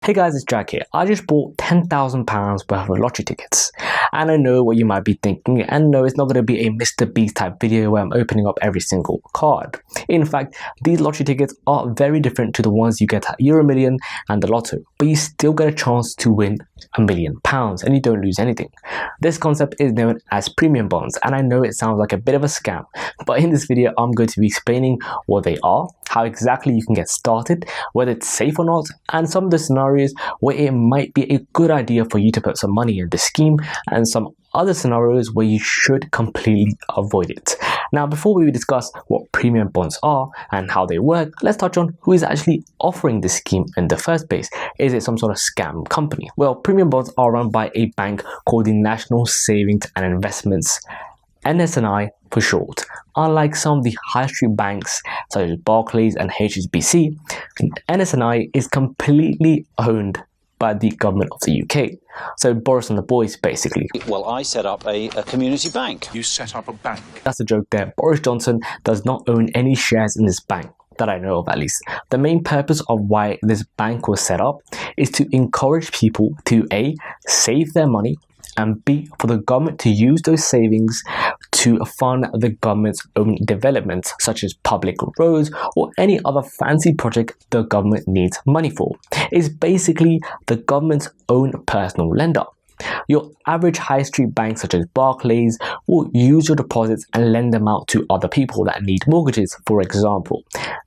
Hey guys, it's Jack here. I just bought £10,000 worth of lottery tickets. And I know what you might be thinking, and no, it's not going to be a Mr. Beast type video where I'm opening up every single card. In fact, these lottery tickets are very different to the ones you get at Euro Million and the Lotto, but you still get a chance to win £1 million and you don't lose anything. This concept is known as premium bonds, and I know it sounds like a bit of a scam, but in this video I'm going to be explaining what they are, how exactly you can get started, whether it's safe or not, and some of the scenarios where it might be a good idea for you to put some money in the scheme, and some other scenarios where you should completely avoid it. Now, before we discuss what premium bonds are and how they work, let's touch on who is actually offering this scheme in the first place. Is it some sort of scam company? Well, premium bonds are run by a bank called the National Savings and Investments, NS&I for short. Unlike some of the high street banks such as Barclays and HSBC, NS&I is completely owned by the government of the UK. So Boris and the boys, basically. Well, I set up a community bank. You set up a bank? That's a joke there. Boris Johnson does not own any shares in this bank, that I know of at least. The main purpose of why this bank was set up is to encourage people to A, save their money, and B, for the government to use those savings to fund the government's own developments, such as public roads or any other fancy project the government needs money for. It's basically the government's own personal lender. Your average high street bank such as Barclays will use your deposits and lend them out to other people that need mortgages, for example,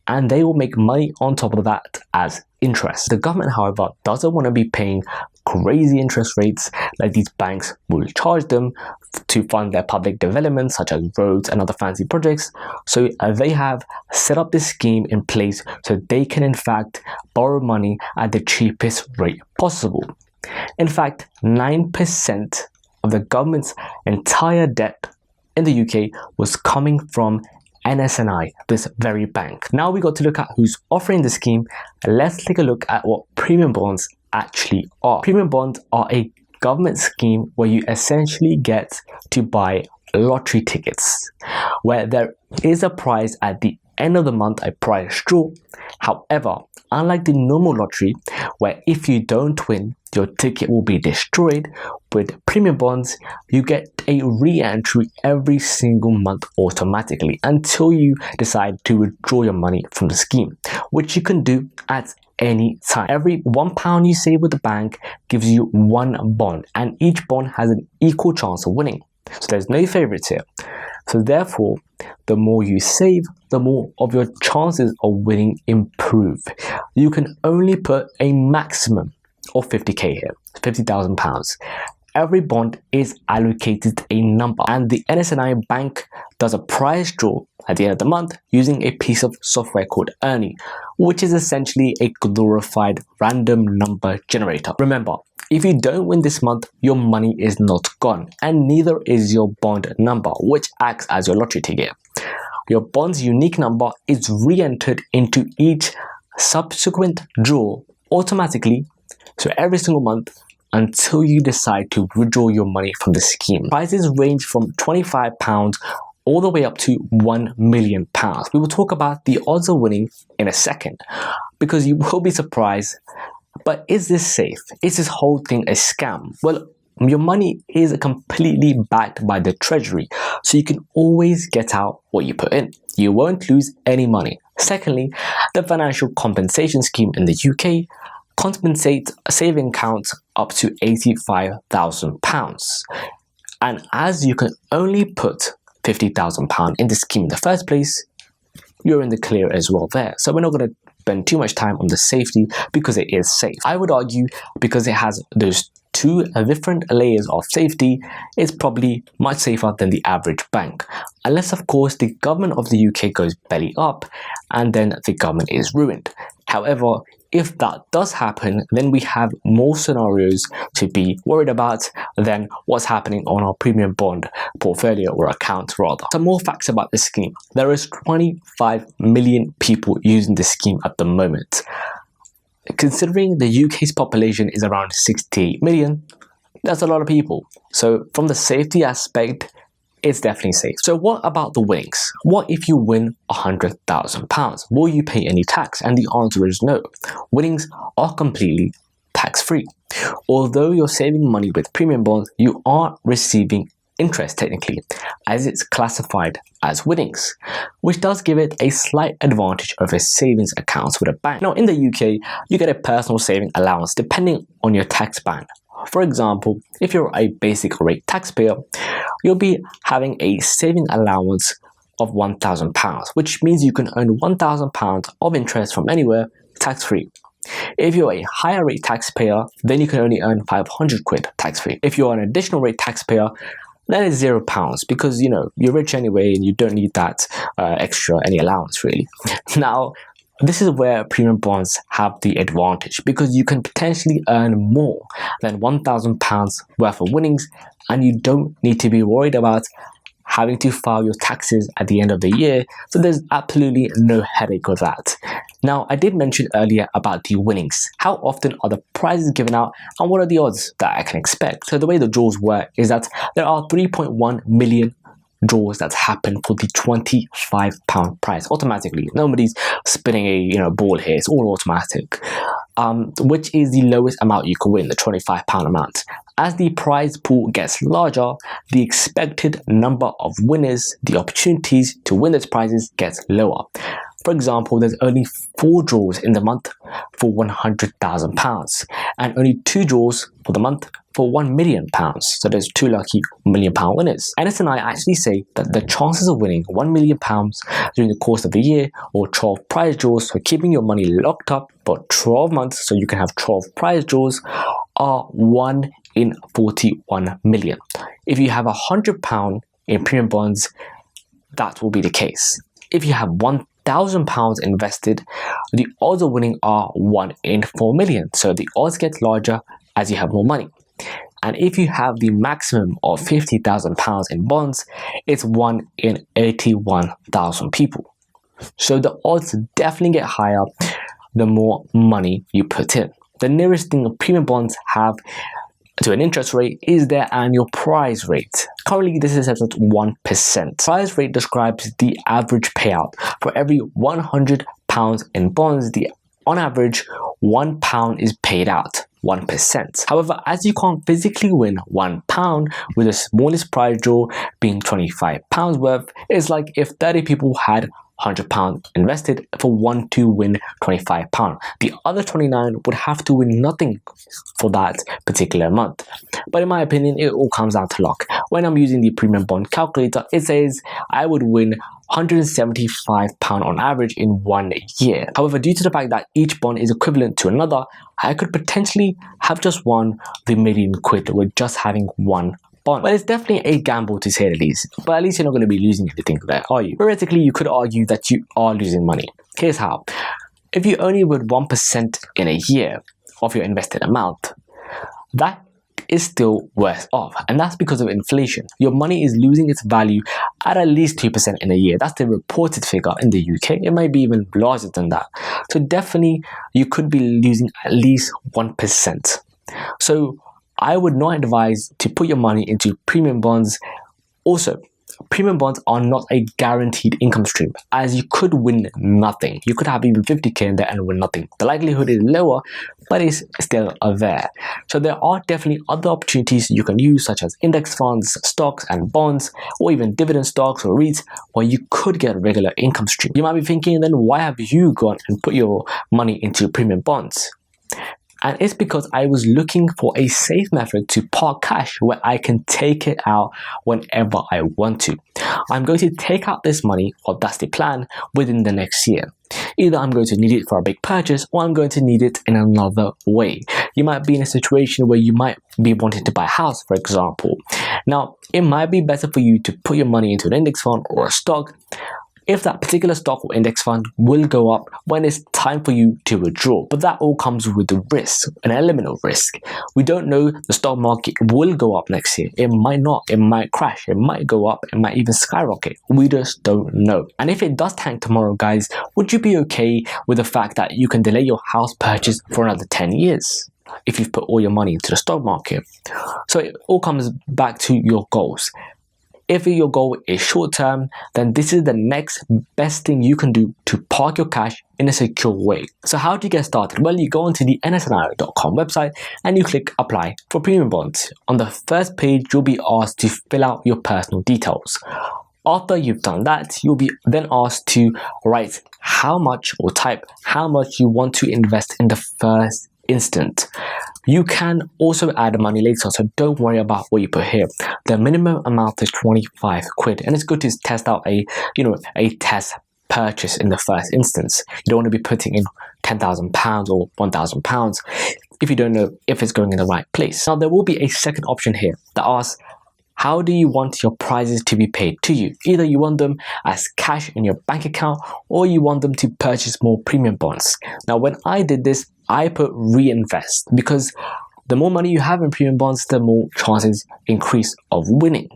and they will make money on top of that as interest. The government, however, doesn't want to be paying crazy interest rates like these banks will charge them to fund their public developments such as roads and other fancy projects. So they have set up this scheme in place so they can in fact borrow money at the cheapest rate possible. In fact, 9% of the government's entire debt in the UK was coming from NS&I, this very bank. Now we got to look at who's offering the scheme. Let's take a look at what premium bonds actually are. Premium bonds are a government scheme where you essentially get to buy lottery tickets, where there is a prize at the end of the month, a prize draw. However, unlike the normal lottery, where if you don't win, your ticket will be destroyed, with premium bonds, you get a re-entry every single month automatically until you decide to withdraw your money from the scheme, which you can do at any time. Every £1 you save with the bank gives you one bond, and each bond has an equal chance of winning. So there's no favorites here. So therefore, the more you save, the more of your chances of winning improve. You can only put a maximum of 50k here, £50,000. Every bond is allocated a number, and the NS&I bank does a prize draw at the end of the month using a piece of software called Ernie, which is essentially a glorified random number generator. Remember, if you don't win this month, your money is not gone, and neither is your bond number, which acts as your lottery ticket. Your bond's unique number is re-entered into each subsequent draw automatically, so every single month, until you decide to withdraw your money from the scheme. Prizes range from £25 all the way up to £1 million. We will talk about the odds of winning in a second, because you will be surprised. But is this safe? Is this whole thing a scam? Well, your money is completely backed by the Treasury, so you can always get out what you put in. You won't lose any money. Secondly, the Financial Compensation Scheme in the UK compensates saving accounts up to £85,000. And as you can only put £50,000 in the scheme in the first place, you're in the clear as well there. So we're not going to spend too much time on the safety because it is safe. I would argue because it has those two different layers of safety, it's probably much safer than the average bank. Unless, of course, the government of the UK goes belly up and then the government is ruined. However, if that does happen, then we have more scenarios to be worried about than what's happening on our premium bond portfolio or account rather. Some more facts about this scheme. There is 25 million people using this scheme at the moment. Considering the UK's population is around 68 million, that's a lot of people. So from the safety aspect, it's definitely safe. So what about the winnings? What if you win £100,000? Will you pay any tax? And the answer is no. Winnings are completely tax-free. Although you're saving money with premium bonds, you are receiving interest technically, as it's classified as winnings, which does give it a slight advantage over savings accounts with a bank. Now in the UK, you get a personal saving allowance depending on your tax band. For example, if you're a basic rate taxpayer, you'll be having a saving allowance of £1,000, which means you can earn £1,000 of interest from anywhere tax-free. If you're a higher rate taxpayer, then you can only earn 500 quid tax-free. If you're an additional rate taxpayer, then it's £0 because you're rich anyway and you don't need that any allowance really. Now, this is where premium bonds have the advantage because you can potentially earn more than £1,000 worth of winnings, and you don't need to be worried about having to file your taxes at the end of the year, so there's absolutely no headache with that. Now, I did mention earlier about the winnings. How often are the prizes given out and what are the odds that I can expect? So the way the draws work is that there are 3.1 million draws that happen for the £25 prize automatically. Nobody's spinning a ball here, it's all automatic. Which is the lowest amount you can win, the £25 amount. As the prize pool gets larger, the expected number of winners, the opportunities to win those prizes gets lower. For example, there's only 4 draws in the month for £100,000 and only 2 draws for the month for £1 million. So there's 2 lucky £1 million winners. NS&I actually say that the chances of winning £1 million during the course of the year, or 12 prize draws for keeping your money locked up for 12 months so you can have 12 prize draws, are 1 in 41 million. If you have £100 in premium bonds, that will be the case. If you have £1,000 invested, the odds of winning are 1 in 4 million. So the odds get larger as you have more money. And if you have the maximum of £50,000 in bonds, it's 1 in 81,000 people. So the odds definitely get higher the more money you put in. The nearest thing premium bonds have to an interest rate is their annual prize rate. Currently, this is set at 1%. Prize rate describes the average payout. For every £100 in bonds, on average, £1 is paid out, 1%. However, as you can't physically win £1 with the smallest prize draw being £25 worth, it's like if 30 people had £100 invested for one to win £25. The other 29 would have to win nothing for that particular month. But in my opinion, it all comes down to luck. When I'm using the premium bond calculator, it says I would win £175 on average in 1 year. However, due to the fact that each bond is equivalent to another, I could potentially have just won the million quid with just having one bond. Well, it's definitely a gamble to say the least, but at least you're not going to be losing anything there, are you? Theoretically, you could argue that you are losing money. Here's how. If you only win 1% in a year of your invested amount, that is still worse off, and that's because of inflation. Your money is losing its value at least 2% in a year. That's the reported figure in the UK. It might be even larger than that. So definitely, you could be losing at least 1%. So I would not advise to put your money into premium bonds. Also, premium bonds are not a guaranteed income stream, as you could win nothing. You could have even 50k in there and win nothing. The likelihood is lower, but it's still there. So there are definitely other opportunities you can use, such as index funds, stocks and bonds, or even dividend stocks or REITs, where you could get a regular income stream. You might be thinking, then why have you gone and put your money into premium bonds? And it's because I was looking for a safe method to park cash where I can take it out whenever I want to. I'm going to take out this money, or that's the plan, within the next year. Either I'm going to need it for a big purchase, or I'm going to need it in another way. You might be in a situation where you might be wanting to buy a house, for example. Now, it might be better for you to put your money into an index fund or a stock if that particular stock or index fund will go up when it's time for you to withdraw. But that all comes with the risk, an element of risk. We don't know the stock market will go up next year. It might not, it might crash, it might go up, it might even skyrocket. We just don't know. And if it does tank tomorrow, guys, would you be okay with the fact that you can delay your house purchase for another 10 years? If you've put all your money into the stock market? So it all comes back to your goals. If your goal is short term, then this is the next best thing you can do to park your cash in a secure way. So how do you get started? Well, you go onto the NS&I.com website and you click apply for premium bonds. On the first page, you'll be asked to fill out your personal details. After you've done that, you'll be then asked to write how much or type how much you want to invest in the first instant. You can also add money later, so don't worry about what you put here. The minimum amount is 25 quid, and it's good to test out a test purchase in the first instance. You don't want to be putting in £10,000 or £1,000 if you don't know if it's going in the right place. Now there will be a second option here that asks, how do you want your prizes to be paid to you? Either you want them as cash in your bank account or you want them to purchase more premium bonds. Now when I did this, I put reinvest, because the more money you have in premium bonds, the more chances increase of winning.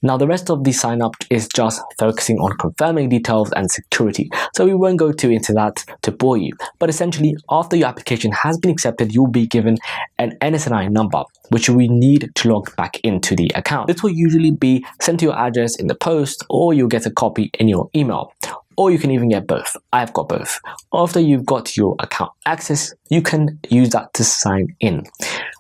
Now the rest of the sign up is just focusing on confirming details and security, so we won't go too into that to bore you. But essentially, after your application has been accepted, you'll be given an NS&I number, which we need to log back into the account. This will usually be sent to your address in the post, or you'll get a copy in your email. Or you can even get both. I've got both. After you've got your account access, you can use that to sign in.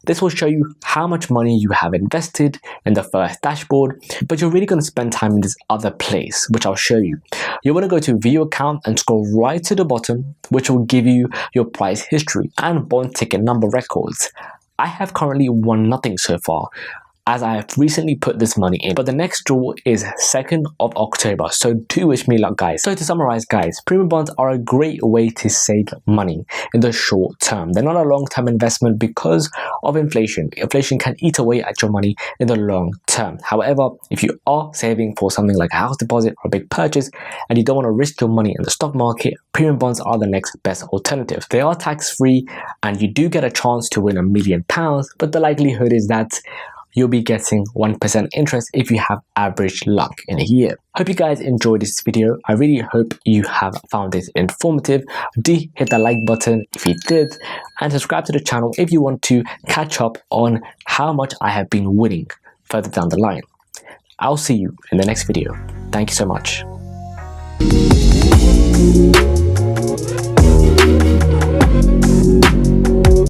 This will show you how much money you have invested in the first dashboard, but you're really going to spend time in this other place, which I'll show you. You want to go to view account and scroll right to the bottom, which will give you your price history and bond ticket number records. I have currently won nothing so far, as I have recently put this money in. But the next draw is 2nd of October, so do wish me luck, guys. So to summarize, guys, premium bonds are a great way to save money in the short term. They're not a long-term investment because of inflation. Inflation can eat away at your money in the long term. However, if you are saving for something like a house deposit or a big purchase and you don't want to risk your money in the stock market, premium bonds are the next best alternative. They are tax-free and you do get a chance to win £1 million, but the likelihood is that you'll be getting 1% interest if you have average luck in a year. Hope you guys enjoyed this video. I really hope you have found it informative. Do hit the like button if you did, and subscribe to the channel if you want to catch up on how much I have been winning further down the line. I'll see you in the next video. Thank you so much.